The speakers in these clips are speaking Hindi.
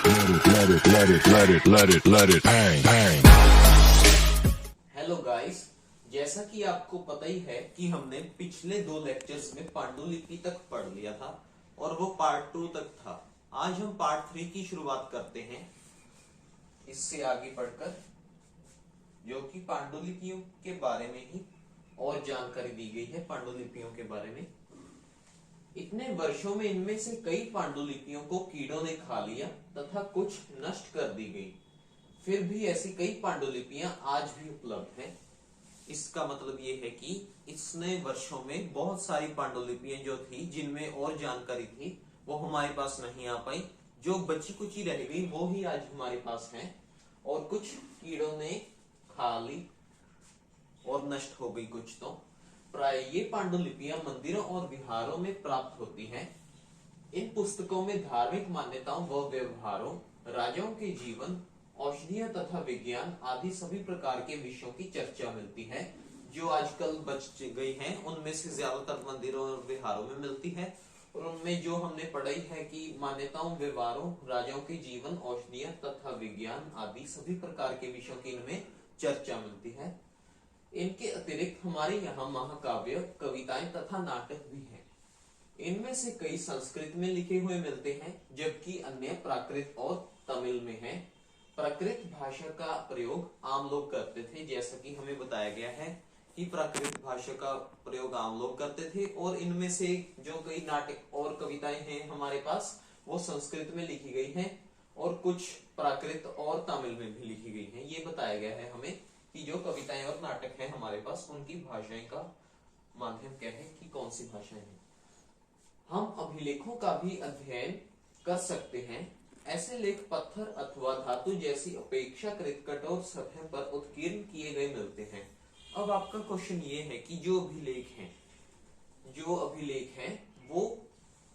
let it bang, bang. Hello guys, जैसा कि आपको पता ही है कि हमने पिछले 2 लेक्चर्स में पांडुलिपि तक पढ़ लिया था और वो पार्ट 2 तक था। आज हम पार्ट 3 की शुरुआत करते हैं इससे आगे पढ़कर, जो कि पांडुलिपियों के बारे में ही और जानकारी दी गई है। पांडुलिपियों के बारे में इतने वर्षों में इनमें से कई पांडुलिपियों को कीड़ों ने खा लिया तथा कुछ नष्ट कर दी गई। फिर भी ऐसी कई पांडुलिपियां आज भी उपलब्ध हैं। इसका मतलब ये है कि इतने वर्षों में बहुत सारी पांडुलिपियां जो थी, जिनमें और जानकारी थी, वो हमारे पास नहीं आ पाई। जो बची कुची रह गई वो ही आज हमारे पास है और कुछ कीड़ों ने खा ली और नष्ट हो गई कुछ। तो प्राय ये पांडुलिपियां मंदिरों और विहारों में प्राप्त होती हैं। इन पुस्तकों में धार्मिक मान्यताओं व व्यवहारों, राजाओं के जीवन, औषधियां तथा विज्ञान आदि सभी प्रकार के विषयों की चर्चा मिलती है। जो आजकल बच गई हैं उनमें से ज्यादातर मंदिरों और विहारों में मिलती है। और उनमें जो हमने पढ़ाई है कि मान्यताओं, व्यवहारों, राजाओं के जीवन, औषधियां तथा विज्ञान आदि सभी प्रकार के विषयों की इनमें चर्चा मिलती है। इनके अतिरिक्त हमारे यहाँ महाकाव्य, कविताएं तथा नाटक भी हैं। इनमें से कई संस्कृत में लिखे हुए मिलते हैं, जबकि अन्य प्राकृत और तमिल में हैं। प्राकृत भाषा का प्रयोग आम लोग करते थे, जैसा कि हमें बताया गया है कि प्राकृत भाषा का प्रयोग आम लोग करते थे। और इनमें से जो कई नाटक और कविताएं हैं हमारे पास, वो संस्कृत में लिखी गई हैं और कुछ प्राकृत और तमिल में भी लिखी गई हैं। ये बताया गया है हमें कि जो कविताएं और नाटक हैं हमारे पास, उनकी भाषाएं का माध्यम क्या है, कि कौन सी भाषाएं हैं। हम अभिलेखों का भी अध्ययन कर सकते हैं। ऐसे लेख पत्थर अथवा धातु जैसी अपेक्षाकृत कठोर सतह पर उत्कीर्ण किए गए मिलते हैं। अब आपका क्वेश्चन ये है कि जो अभिलेख हैं वो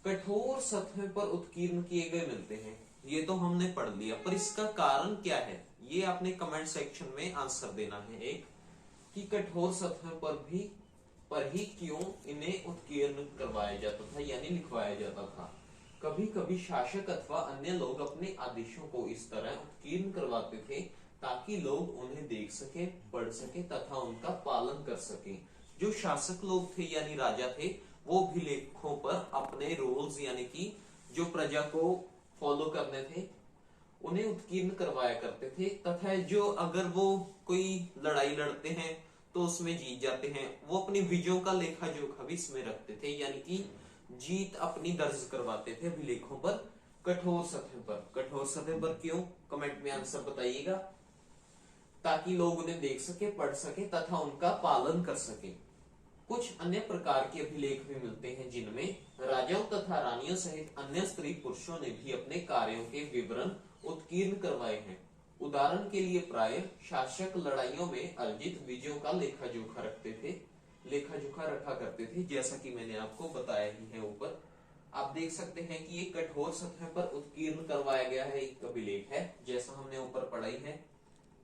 कठोर सतह पर उत्कीर्ण किए गए मिलते हैं। ये तो हमने पढ़ लिया, पर इसका कारण क्या है, ये आपने कमेंट सेक्शन में आंसर देना है। एक कि कठोर सतह पर ही क्यों इन्हें उत्कीर्ण करवाया जाता था, यानी लिखवाया जाता था। कभी कभी शासक अथवा अन्य लोग अपने आदेशों को इस तरह उत्कीर्ण करवाते थे ताकि लोग उन्हें देख सके, पढ़ सके तथा उनका पालन कर सके। जो शासक लोग थे यानी राजा थे, वो भी लेखों पर अपने रूल्स यानी कि जो प्रजा को फॉलो करने थे उन्हें उत्कीर्ण करवाया करते थे। तथा जो अगर वो कोई लड़ाई लड़ते हैं तो उसमें जीत जाते हैं, वो अपनी विजयों का लेखा जोखा भी इसमें रखते थे, यानी कि जीत अपनी दर्ज करवाते थे अभिलेखों पर कठोर सतह पर। कठोर सतह पर क्यों, कमेंट में आंसर बताइएगा, ताकि लोग उन्हें देख सके, पढ़ सके तथा उनका पालन कर सके। कुछ अन्य प्रकार के अभिलेख भी मिलते हैं, जिनमें राजाओं तथा रानियों सहित अन्य स्त्री पुरुषों ने भी अपने कार्यों के विवरण उत्कीर्ण करवाए हैं। उदाहरण के लिए प्राय शासक लड़ाइयों में अर्जित विजयों का लेखा जोखा रखा करते थे, जैसा कि मैंने आपको बताया ही है ऊपर। आप देख सकते हैं कि ये कठोर सतह पर उत्कीर्ण करवाया गया है एक अभिलेख है, जैसा हमने ऊपर पढ़ाई है।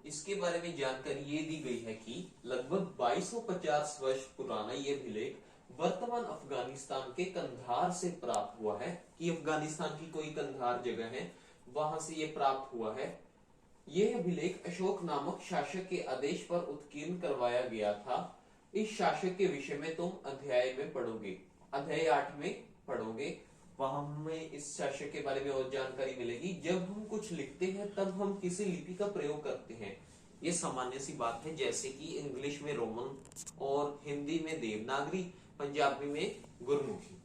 इसके बारे में जानकारी ये दी गई है कि लगभग 2250 वर्ष पुराना ये अभिलेख वर्तमान अफगानिस्तान के कंधार से प्राप्त हुआ है। कि अफगानिस्तान की कोई कंधार जगह है, वहां से ये प्राप्त हुआ है। यह अभिलेख अशोक नामक शासक के आदेश पर उत्कीर्ण करवाया गया था। इस शासक के विषय में तुम अध्याय में पढ़ोगे, अध्याय 8 में पढ़ोगे। वहां हमें इस शासक के बारे में और जानकारी मिलेगी। जब हम कुछ लिखते हैं तब हम किसी लिपि का प्रयोग करते हैं, ये सामान्य सी बात है। जैसे कि इंग्लिश में रोमन और हिंदी में देवनागरी, पंजाबी में गुरमुखी।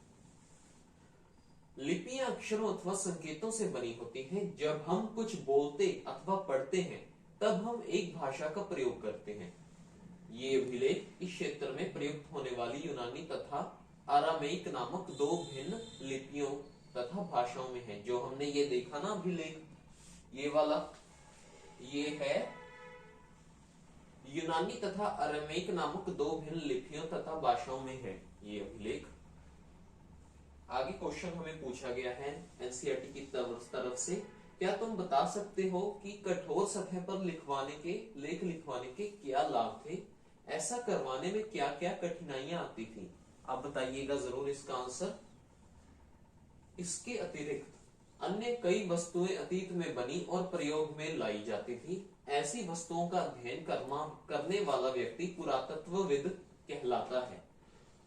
लिपियां अक्षरों अथवा संकेतों से बनी होती हैं। जब हम कुछ बोलते अथवा पढ़ते हैं तब हम एक भाषा का प्रयोग करते हैं। ये अभिलेख इस क्षेत्र में प्रयुक्त होने वाली यूनानी तथा अरामेइक नामक 2 भिन्न लिपियों तथा भाषाओं में है। जो हमने ये देखा ना अभिलेख, ये वाला, ये है यूनानी तथा अरामेइक नामक 2 भिन्न लिपियों तथा भाषाओं में है ये अभिलेख। आगे क्वेश्चन हमें पूछा गया है एनसीईआरटी की तरफ से, क्या तुम बता सकते हो कि कठोर सतह पर लेख लिखवाने के क्या लाभ थे? ऐसा करवाने में क्या क्या कठिनाइयां आती थी? आप बताइएगा जरूर इसका आंसर। इसके अतिरिक्त अन्य कई वस्तुएं अतीत में बनी और प्रयोग में लाई जाती थी। ऐसी वस्तुओं का अध्ययन करने वाला व्यक्ति पुरातत्वविद कहलाता है।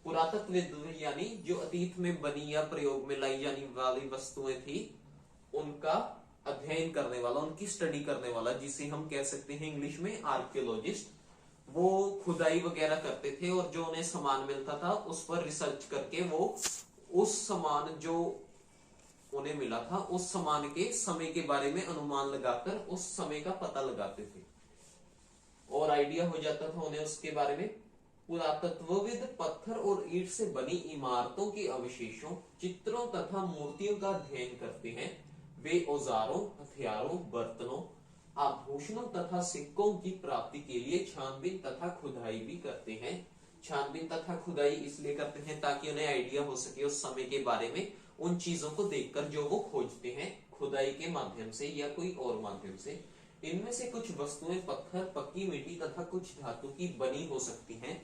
पुरातत्वविद यानी जो अतीत में बनी या प्रयोग में लाई जाने वाली वस्तुएं थी उनका अध्ययन करने वाला, उनकी स्टडी करने वाला, जिसे हम कह सकते हैं इंग्लिश में आर्कियोलॉजिस्ट। वो खुदाई वगैरह करते थे और जो उन्हें सामान मिलता था उस पर रिसर्च करके वो उस सामान जो उन्हें मिला था उस सामान के समय के बारे में अनुमान लगाकर उस समय का पता लगाते थे और आइडिया हो जाता था उन्हें उसके बारे में। पुरातत्वविद पत्थर और ईंट से बनी इमारतों के अवशेषों, चित्रों तथा मूर्तियों का अध्ययन करते हैं। वे औजारों, हथियारों, बर्तनों, आभूषणों तथा सिक्कों की प्राप्ति के लिए छानबीन तथा खुदाई भी करते हैं। छानबीन तथा खुदाई इसलिए करते हैं ताकि उन्हें आइडिया हो सके उस समय के बारे में, उन चीजों को देखकर जो वो खोजते हैं खुदाई के माध्यम से या कोई और माध्यम से। इनमें से कुछ वस्तुएं पत्थर, पक्की मिट्टी तथा कुछ धातु की बनी हो सकती हैं।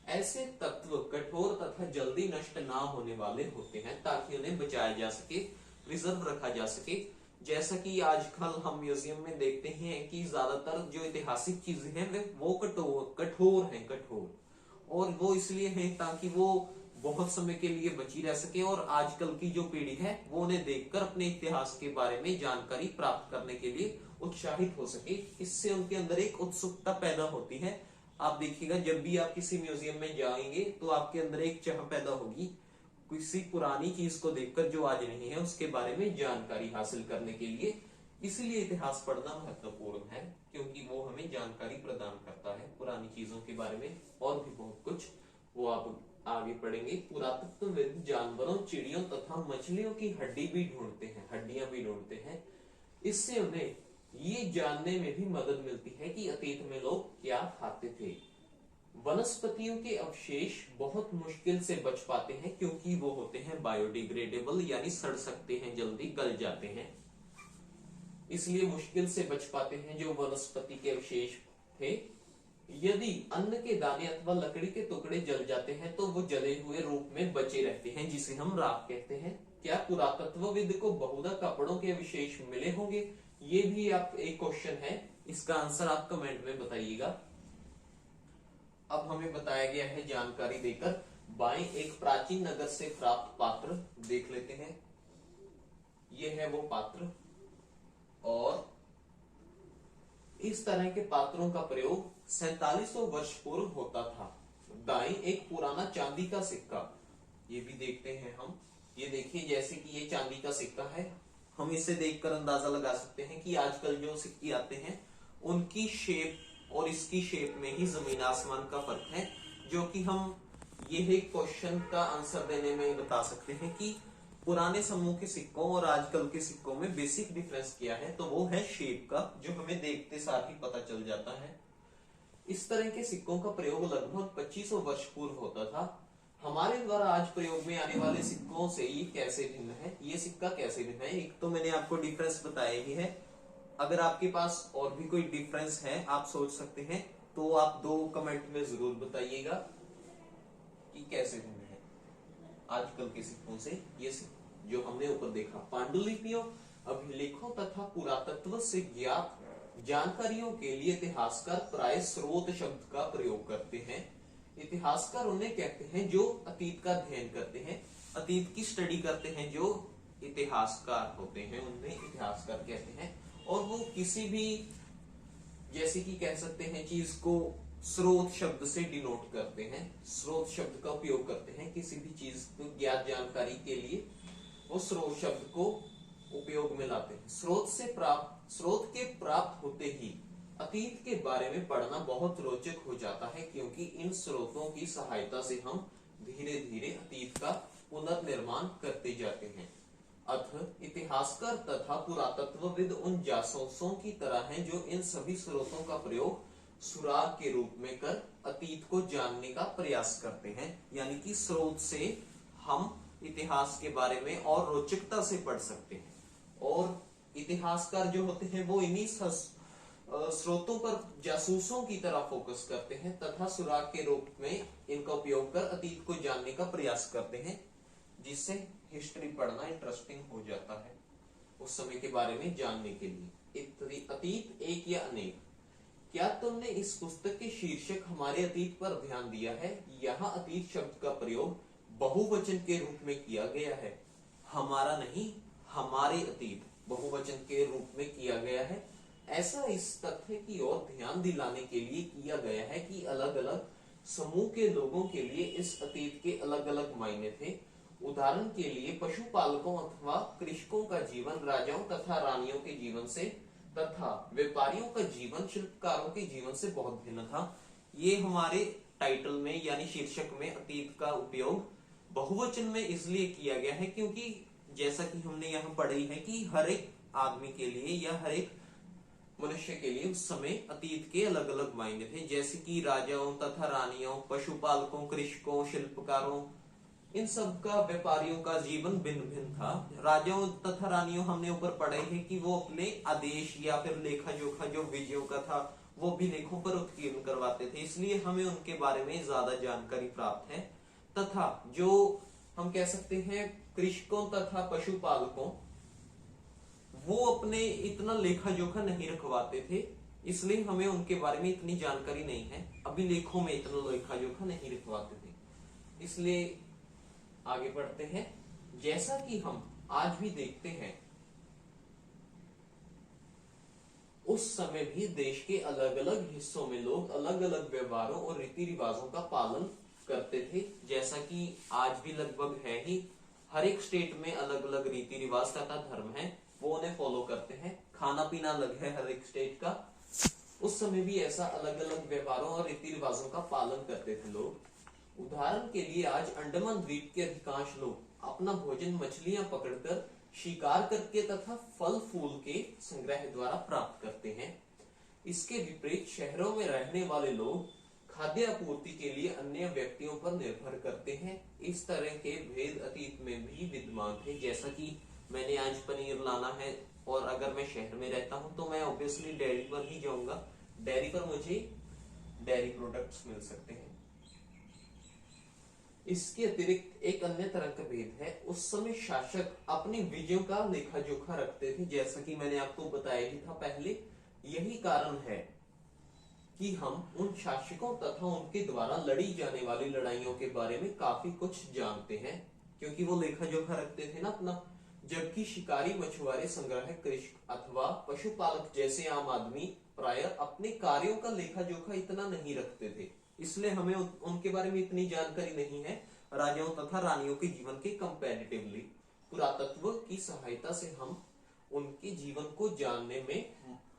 ऐसे तत्व कठोर तथा जल्दी नष्ट ना होने वाले होते हैं ताकि उन्हें बचाया जा सके, रिजर्व रखा जा सके। जैसा कि आजकल हम म्यूजियम में देखते हैं कि ज्यादातर जो ऐतिहासिक चीजें हैं वो कठोर हैं, और वो इसलिए हैं ताकि वो बहुत समय के लिए बची रह सके और आजकल की जो पीढ़ी है वो उन्हें देखकर अपने इतिहास के बारे में जानकारी प्राप्त करने के लिए उत्साहित हो सके। इससे उनके अंदर एक उत्सुकता पैदा होती है। आप देखिएगा जब भी आप किसी म्यूजियम में जाएंगे तो आपके अंदर एक चाह पैदा होगी किसी पुरानी चीज को देखकर जो आज नहीं है उसके बारे में जानकारी हासिल करने के लिए। इसीलिए इतिहास पढ़ना महत्वपूर्ण है क्योंकि वो हमें जानकारी प्रदान करता है पुरानी चीजों के बारे में और भी बहुत कुछ, वो आप आगे पढ़ेंगे। पुरातत्वविद जानवरों, चिड़ियों तथा मछलियों की हड्डियां भी ढूंढते हैं। इससे उन्हें ये जानने में भी मदद मिलती है कि अतीत में लोग क्या खाते थे। वनस्पतियों के अवशेष बहुत मुश्किल से बच पाते हैं क्योंकि वो होते हैं बायोडिग्रेडेबल, यानी सड़ सकते हैं, जल्दी गल जाते हैं, इसलिए मुश्किल से बच पाते हैं जो वनस्पति के अवशेष थे। यदि अन्न के दाने अथवा लकड़ी के टुकड़े जल जाते हैं तो वो जले हुए रूप में बचे रहते हैं, जिसे हम राख कहते हैं। क्या पुरातत्वविद को बहुधा कपड़ों के अवशेष मिले होंगे? ये भी आप एक क्वेश्चन है, इसका आंसर आप कमेंट में बताइएगा। अब हमें बताया गया है जानकारी देकर, बाएं एक प्राचीन नगर से प्राप्त पात्र देख लेते हैं। यह है वो पात्र और इस तरह के पात्रों का प्रयोग 4700 वर्ष पूर्व होता था। दाएं एक पुराना चांदी का सिक्का, ये भी देखते हैं हम। ये देखिए जैसे कि ये चांदी का सिक्का है, हम इसे देखकर अंदाजा लगा सकते हैं कि आजकल जो सिक्के आते हैं उनकी शेप और इसकी शेप में ही जमीन आसमान का फर्क है, जो कि हम यह क्वेश्चन का आंसर देने में बता सकते हैं कि पुराने समूह के सिक्कों और आजकल के सिक्कों में बेसिक डिफरेंस क्या है, तो वो है शेप का, जो हमें देखते साथ ही पता चल जाता है। इस तरह के सिक्कों का प्रयोग लगभग 2500 वर्ष पूर्व होता था। हमारे द्वारा आज प्रयोग में आने वाले सिक्कों से ये कैसे भिन्न है, ये सिक्का कैसे भिन्न है? एक तो मैंने आपको डिफरेंस बताया ही है। अगर आपके पास और भी कोई डिफरेंस है आप सोच सकते हैं तो आप 2 कमेंट में जरूर बताइएगा कि कैसे भिन्न है आजकल के सिक्कों से ये जो हमने ऊपर देखा। पांडुलिपियों, अभिलेखों तथा पुरातत्व से ज्ञात जानकारियों के लिए इतिहासकार प्राय स्रोत शब्द का प्रयोग करते हैं। इतिहासकार उन्हें कहते हैं जो अतीत का अध्ययन करते हैं, अतीत की स्टडी करते हैं, जो इतिहासकार होते हैं उन्हें इतिहासकार कहते हैं। और वो किसी भी, जैसे कि कह सकते हैं, चीज को स्रोत शब्द से डिनोट करते हैं, स्रोत शब्द का उपयोग करते हैं किसी भी चीज को ज्ञात जानकारी के लिए, वो स्रोत शब्द को उपयोग में लाते हैं। स्रोत के प्राप्त होते ही अतीत के बारे में पढ़ना बहुत रोचक हो जाता है, क्योंकि इन स्रोतों की सहायता से हम धीरे धीरे अतीत का पुनर्निर्माण करते जाते हैं। अतः इतिहासकार तथा पुरातत्वविद उन जासूसों की तरह हैं जो इन सभी स्रोतों का प्रयोग सुराग के रूप में कर अतीत को जानने का प्रयास करते हैं। यानी कि स्रोत से हम इतिहास के बारे में और रोचकता से पढ़ सकते हैं। और इतिहासकार जो होते हैं वो इन्हीं स्रोतों पर जासूसों की तरह फोकस करते हैं तथा सुराग के रूप में इनका उपयोग कर अतीत को जानने का प्रयास करते हैं, जिससे हिस्ट्री पढ़ना इंटरेस्टिंग हो जाता है। उस समय के बारे में जानने के लिए। अतीत एक या अनेक। क्या तुमने इस पुस्तक के शीर्षक हमारे अतीत पर ध्यान दिया है? यहाँ अतीत शब्द का प्रयोग बहुवचन के रूप में किया गया है। हमारा नहीं, हमारे अतीत बहुवचन के रूप में किया गया है। ऐसा इस तथ्य की ओर ध्यान दिलाने के लिए किया गया है कि अलग अलग समूह के लोगों के लिए इस अतीत के अलग अलग मायने थे। उदाहरण के लिए पशुपालकों अथवा कृषकों का जीवन राजाओं तथा रानियों के जीवन से तथा व्यापारियों का जीवन शिल्पकारों के जीवन से बहुत भिन्न था। ये हमारे टाइटल में यानी शीर्षक में अतीत का उपयोग बहुवचन में इसलिए किया गया है क्योंकि जैसा कि हमने यहाँ पढ़ी है कि हर एक आदमी के लिए या हर एक मनुष्य के लिए उस समय अतीत के अलग अलग मायने थे, जैसे कि राजाओं तथा रानियों, पशुपालकों, कृषकों, शिल्पकारों, इन सब का, व्यापारियों का जीवन भिन्न भिन्न था। राजाओं तथा रानियों हमने ऊपर पढ़े है कि वो अपने आदेश या फिर लेखा जोखा जो विजयों का था वो भी लेखों पर उत्कीर्ण करवाते थे, इसलिए हमें उनके बारे में ज्यादा जानकारी प्राप्त है। तथा जो हम कह सकते हैं कृषकों तथा पशुपालकों, वो अपने इतना लेखा जोखा नहीं रखवाते थे, इसलिए हमें उनके बारे में इतनी जानकारी नहीं है। अभिलेखों में इतना लेखा जोखा नहीं रखवाते थे। इसलिए आगे बढ़ते हैं। जैसा कि हम आज भी देखते हैं, उस समय भी देश के अलग अलग हिस्सों में लोग अलग अलग व्यवहारों और रीति रिवाजों का पालन करते थे, जैसा कि आज भी लगभग है ही। हर एक स्टेट में अलग अलग रीति रिवाज तथा धर्म है, वो उन्हें फॉलो करते हैं। खाना पीना अलग है हर एक स्टेट का। उस समय भी ऐसा अलग अलग व्यवहारों और रीति रिवाजों का पालन करते थे लोग। उदाहरण के लिए आज अंडमान द्वीप के अधिकांश लोग अपना भोजन मछलियां पकड़कर, शिकार करके तथा फल फूल के संग्रह द्वारा प्राप्त करते हैं। इसके विपरीत शहरों में रहने वाले लोग खाद्य आपूर्ति के लिए अन्य व्यक्तियों पर निर्भर करते हैं। इस तरह के भेद अतीत में भी विद्यमान थे। जैसा कि मैंने आज पनीर लाना है और अगर मैं शहर में रहता हूं तो मैं ऑब्वियसली डेयरी पर ही जाऊंगा, डेयरी पर मुझे डेयरी प्रोडक्ट्स मिल सकते हैं। इसके अतिरिक्त एक अन्य तरह का भेद है, उस समय शासक अपनी विजयों का लेखा जोखा रखते थे, जैसा कि मैंने आपको बताया ही था पहले। यही कारण है कि हम उन शासकों तथा उनके द्वारा लड़ी जाने वाली लड़ाइयों के बारे में काफी कुछ जानते हैं, क्योंकि वो लेखा जोखा रखते थे ना अपना। जबकि शिकारी, मछुआरे, संग्राहक, कृषक अथवा पशुपालक जैसे आम आदमी प्राय अपने कार्यों का लेखा जोखा इतना नहीं रखते थे, इसलिए हमें उनके बारे में इतनी जानकारी नहीं है राजाओं तथा रानियों के जीवन के कंपैरेटिवली। पुरातत्व की सहायता से हम उनके जीवन को जानने में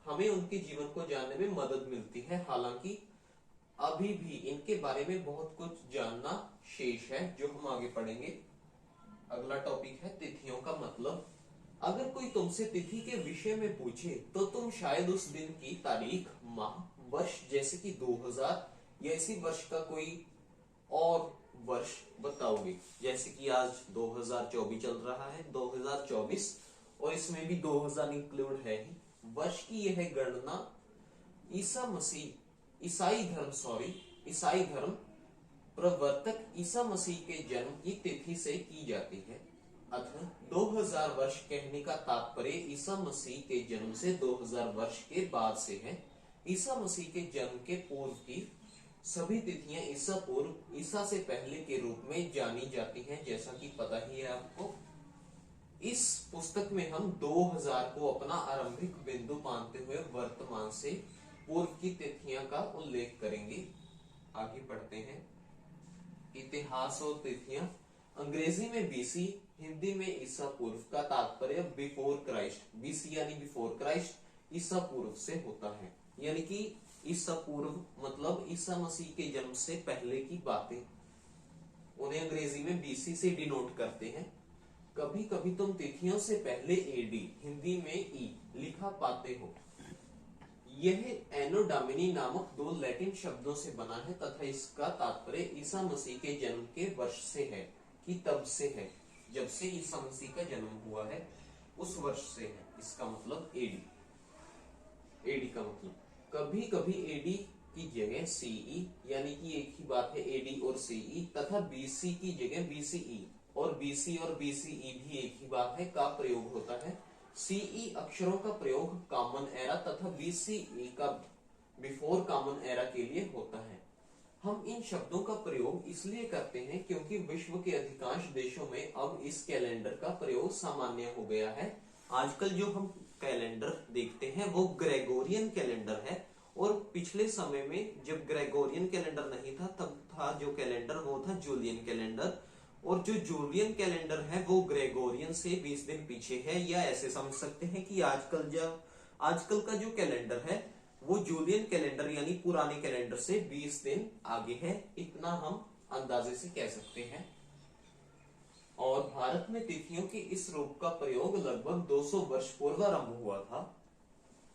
हमें उनके जीवन को जानने में मदद मिलती है। हालांकि अभी भी इनके बारे में बहुत कुछ जानना शेष है, जो हम आगे पढ़ेंगे। अगला टॉपिक है तिथियों का मतलब। अगर कोई तुमसे तिथि के विषय में पूछे तो तुम शायद उस दिन की तारीख, माह, वर्ष जैसे कि 2000 या इसी वर्ष का कोई और वर्ष बताओगे। जैसे कि आज 2024 चल रहा है, 2024, और इसमें भी 2000 इंक्लूड है ही। वर्ष की यह गणना ईसाई धर्म प्रवर्तक ईसा मसीह के जन्म की तिथि से की जाती है। अतः 2000 वर्ष कहने का तात्पर्य ईसा मसीह के जन्म से 2000 वर्ष के बाद से है। ईसा मसीह के जन्म के पूर्व की सभी तिथियां ईसा पूर्व, ईसा से पहले के रूप में जानी जाती हैं, जैसा कि पता ही है आपको। इस पुस्तक में हम 2000 को अपना आरंभिक बिंदु मानते हुए वर्तमान से पूर्व की तिथियां का उल्लेख करेंगे। आगे बढ़ते हैं। इतिहास और तिथियां। अंग्रेजी में बीसी, हिंदी में ईसा पूर्व का तात्पर्य बिफोर क्राइस्ट, बीसी यानी बिफोर क्राइस्ट, ईसा पूर्व से होता है। यानी कि ईसा पूर्व मतलब ईसा मसीह के जन्म से पहले की बातें, उन्हें अंग्रेजी में बीसी से डिनोट करते हैं। कभी कभी तुम तिथियों से पहले एडी, हिंदी में ई लिखा पाते हो। यह एनो डोमिनी नामक दो लैटिन शब्दों से बना है तथा इसका तात्पर्य ईसा मसीह के जन्म के वर्ष से है, कि तब से है, जब से ईसा मसीह का जन्म हुआ है उस वर्ष से है। इसका मतलब एडी। एडी का मतलब कभी कभी एडी की जगह सीई, यानी कि एक ही बात है एडी और सीई, तथा बीसी की जगह बीसीई, और बीसी और बीसीई भी एक ही बात है, का प्रयोग होता है। सीई अक्षरों का प्रयोग कॉमन एरा तथा बीसीई का बिफोर कॉमन एरा के लिए होता है। हम इन शब्दों का प्रयोग इसलिए करते हैं क्योंकि विश्व के अधिकांश देशों में अब इस कैलेंडर का प्रयोग सामान्य हो गया है। आजकल जो हम कैलेंडर देखते हैं वो ग्रेगोरियन कैलेंडर है, और पिछले समय में जब ग्रेगोरियन कैलेंडर नहीं था तब था जो कैलेंडर वो था जूलियन कैलेंडर, और जो जूलियन कैलेंडर है वो ग्रेगोरियन से 20 दिन पीछे है। या ऐसे समझ सकते हैं कि आजकल का जो कैलेंडर है वो जूलियन कैलेंडर यानी पुराने कैलेंडर से 20 दिन आगे है, इतना हम अंदाजे से कह सकते हैं। और भारत में तिथियों के इस रूप का प्रयोग लगभग 200 वर्ष पूर्व आरंभ हुआ था।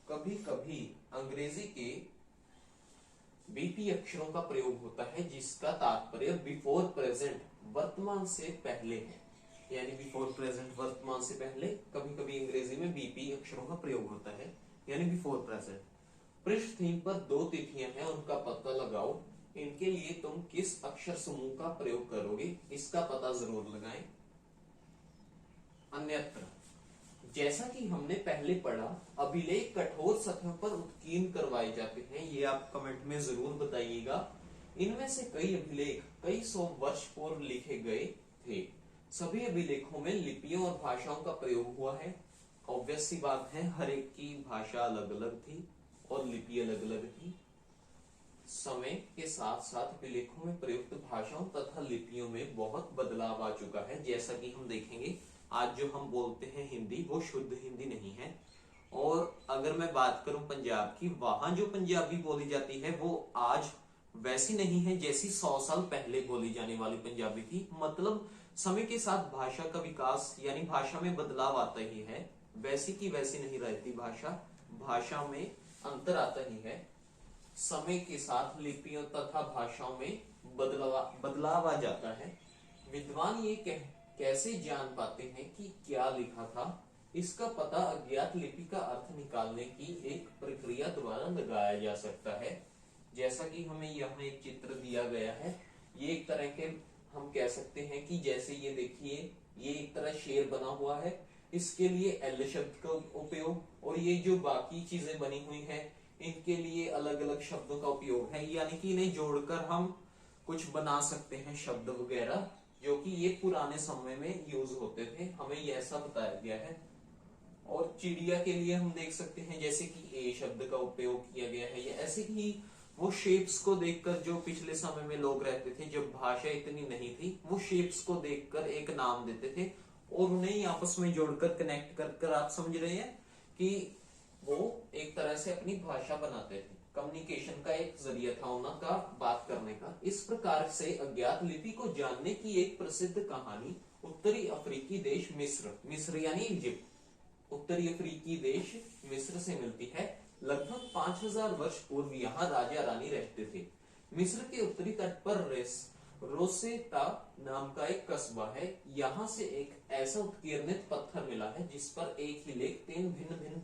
कभी कभी अंग्रेजी के बीपी अक्षरों का प्रयोग होता है जिसका तात्पर्य बिफोर प्रेजेंट वर्तमान से पहले है, यानी बिफोर प्रेजेंट वर्तमान से पहले। कभी कभी अंग्रेजी में बीपी अक्षरों का प्रयोग होता है यानी बिफोर प्रेजेंट। पृष्ठ थीम पर 2 तिथियां हैं, उनका पता लगाओ। इनके लिए तुम किस अक्षर समूह का प्रयोग करोगे इसका पता जरूर लगाएं। अन्यत्र, जैसा कि हमने पहले पढ़ा, अभिलेख कठोर सतह पर उत्कीर्ण करवाए जाते हैं। ये आप कमेंट में जरूर बताइएगा। इनमें से कई अभिलेख कई 100 वर्ष पूर्व लिखे गए थे। सभी अभिलेखों में लिपियों और भाषाओं का प्रयोग हुआ है। ऑब्वियस सी बात है, हर एक की भाषा अलग अलग थी और लिपि अलग अलग थी। समय के साथ साथ अभिलेखों में प्रयुक्त भाषाओं तथा लिपियों में बहुत बदलाव आ चुका है। जैसा कि हम देखेंगे, आज जो हम बोलते हैं हिंदी वो शुद्ध हिंदी नहीं है। और अगर मैं बात करूं पंजाब की, वहां जो पंजाबी बोली जाती है वो आज वैसी नहीं है जैसी 100 साल पहले बोली जाने वाली पंजाबी थी। मतलब समय के साथ भाषा का विकास यानी भाषा में बदलाव आता ही है, वैसी की वैसी नहीं रहती भाषा में अंतर आता ही है। समय के साथ लिपियों तथा भाषाओं में बदलाव आ जाता है। विद्वान ये कैसे जान पाते हैं कि क्या लिखा था? इसका पता अज्ञात लिपि का अर्थ निकालने की एक प्रक्रिया द्वारा लगाया जा सकता है। जैसा कि हमें यहाँ एक चित्र दिया गया है, ये एक तरह के हम कह सकते हैं कि जैसे ये देखिए, ये एक तरह शेर बना हुआ है, इसके लिए एल शब्द का उपयोग, और ये जो बाकी चीजें बनी हुई हैं इनके लिए अलग अलग शब्दों का उपयोग है। यानी कि इन्हें जोड़कर हम कुछ बना सकते हैं शब्द वगैरह, जो कि ये पुराने समय में यूज होते थे, हमें ये ऐसा बताया गया है। और चिड़िया के लिए हम देख सकते हैं जैसे कि ए शब्द का उपयोग किया गया है। या ऐसे ही वो शेप्स को देखकर, जो पिछले समय में लोग रहते थे जब भाषा इतनी नहीं थी, वो शेप्स को देखकर एक नाम देते थे और उन्हें आपस में जोड़कर कनेक्ट कर आप समझ रहे हैं कि वो एक तरह से अपनी भाषा बनाते थे। कम्युनिकेशन का एक जरिया था उनका बात करने का। इस प्रकार से अज्ञात लिपि को जानने की एक प्रसिद्ध कहानी उत्तरी अफ्रीकी देश मिस्र यानी इजिप्ट, उत्तरी अफ्रीकी देश मिस्र से मिलती है। लगभग 5000 वर्ष पूर्व यहाँ राजा रानी रहते थे। मिस्र के उत्तरी तट पर रोसेता नाम का एक कस्बा है। यहाँ से एक ऐसा उत्कीर्णित पत्थर मिला है जिस पर एक ही लेख 3 भिन्न भिन्न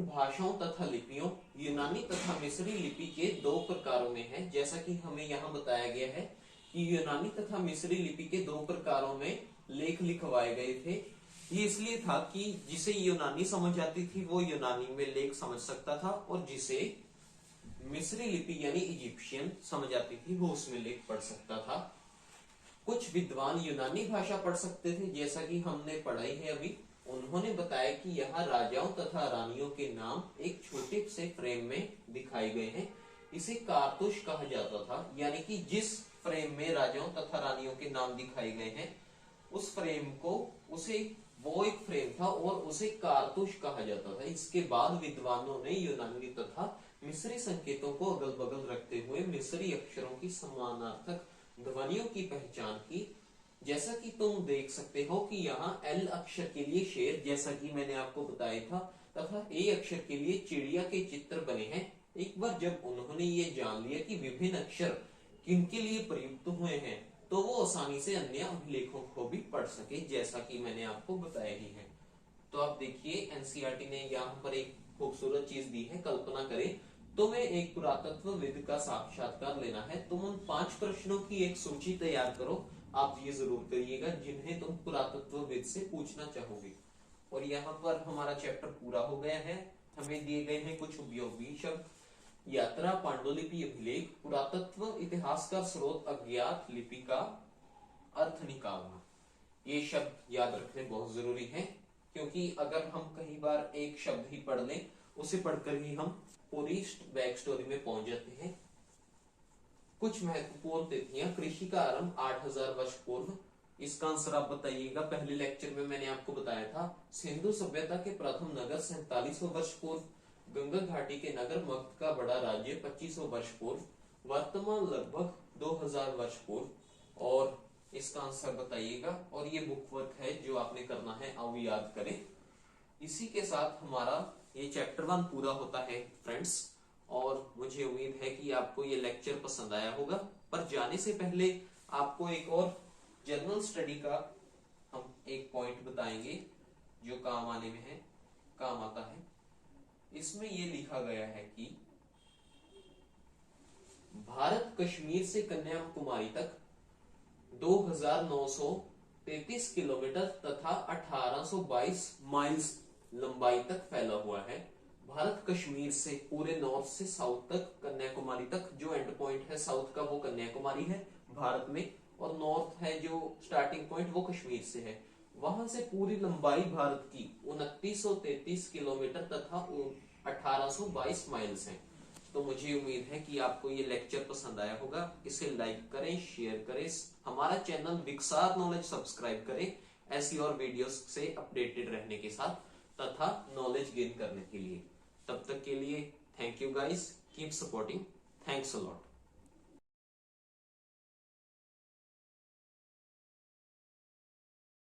भाषाओं तथा लिपियों यूनानी तथा मिस्री लिपि के 2 प्रकारों में है। जैसा कि हमें यहाँ बताया गया है कि यूनानी तथा मिस्री लिपि के 2 प्रकारों में लेख लिखवाए गए थे। ये इसलिए था कि जिसे यूनानी समझ आती थी वो यूनानी में लेख समझ सकता था, और जिसे मिस्री लिपि यानी इजिप्शियन समझ आती थी वो उसमें लेख पढ़ सकता था। कुछ विद्वान यूनानी भाषा पढ़ सकते थे, जैसा कि हमने पढ़ाई है अभी। उन्होंने बताया कि यहाँ राजाओं तथा रानियों के नाम एक छोटे से फ्रेम में दिखाए गए हैं। इसे कारतूस कहा जाता था, यानी कि जिस फ्रेम में राजाओं तथा रानियों के नाम दिखाए गए हैं उस फ्रेम को वो एक फ्रेम था और उसे कारतूस कहा जाता था। इसके बाद विद्वानों ने यूनानी तथा मिस्री संकेतों को अगल बगल रखते हुए मिस्री अक्षरों की समानार्थक ध्वनियों की पहचान की। जैसा कि तुम देख सकते हो कि यहाँ एल अक्षर के लिए शेर, जैसा कि मैंने आपको बताया था, तथा ए अक्षर के लिए चिड़िया के चित्र बने हैं। एक बार जब उन्होंने ये जान लिया कि विभिन्न अक्षर किनके लिए प्रयुक्त हुए हैं तो वो आसानी से अन्य अभिलेखों को भी पढ़ सके, जैसा कि मैंने आपको बताया ही है। तो आप देखिए एनसीईआरटी ने यहाँ पर एक खूबसूरत चीज दी है। कल्पना करें तुम्हें एक पुरातत्वविद का साक्षात्कार लेना है। तुम उन 5 प्रश्नों की एक सूची तैयार करो। आप ये जरूर करिएगा जिन्हें तुम पुरातत्वविद से पूछना चाहोगे। और यहाँ पर हमारा चैप्टर पूरा हो गया है। हमें दिए गए हैं कुछ उपयोगी शब्द: यात्रा, पांडुलिपि, अभिलेख, पुरातत्व, इतिहास का स्रोत, अज्ञात, लिपि का अर्थ निकालना। ये शब्द याद रखने बहुत जरूरी है, क्योंकि अगर हम कई बार एक शब्द ही पढ़ लें, उसे पढ़कर ही हम पूरी बैक स्टोरी में पहुंच जाते हैं। कुछ महत्वपूर्ण तिथियां: कृषि का आरंभ 8000 वर्ष पूर्व। इसका आंसर आप बताइएगा। पहले लेक्चर में मैंने आपको बताया था सिंधु सभ्यता के प्रथम नगर 4700 वर्ष पूर्व। गंगा घाटी के नगर मगध का बड़ा राज्य 2500 वर्ष पूर्व। वर्तमान लगभग 2000 वर्ष पूर्व। और इसका आंसर बताइएगा। और ये बुक वर्क है जो आपने करना है, आओ याद करें। इसी के साथ हमारा ये चैप्टर 1 पूरा होता है फ्रेंड्स। और मुझे उम्मीद है कि आपको ये लेक्चर पसंद आया होगा। पर जाने से पहले आपको एक और जनरल स्टडी का हम एक पॉइंट बताएंगे जो काम आने में है, काम आता है। इसमें ये लिखा गया है कि भारत कश्मीर से कन्याकुमारी तक 2933 किलोमीटर तथा 1822 माइल्स लंबाई तक फैला हुआ है। भारत कश्मीर से पूरे नॉर्थ से साउथ तक, कन्याकुमारी तक जो एंड पॉइंट है साउथ का वो कन्याकुमारी है भारत में, और नॉर्थ है जो स्टार्टिंग पॉइंट वो कश्मीर से है। वहां से पूरी लंबाई भारत की 2933 किलोमीटर तथा 1822 माइल्स है। तो मुझे उम्मीद है कि आपको ये लेक्चर पसंद आया होगा। इसे लाइक करें, शेयर करें, हमारा चैनल विकसार नॉलेज सब्सक्राइब करें ऐसी और वीडियोस से अपडेटेड रहने के साथ तथा नॉलेज गेन करने के लिए। तब तक के लिए thank you guys, keep supporting, thanks a lot.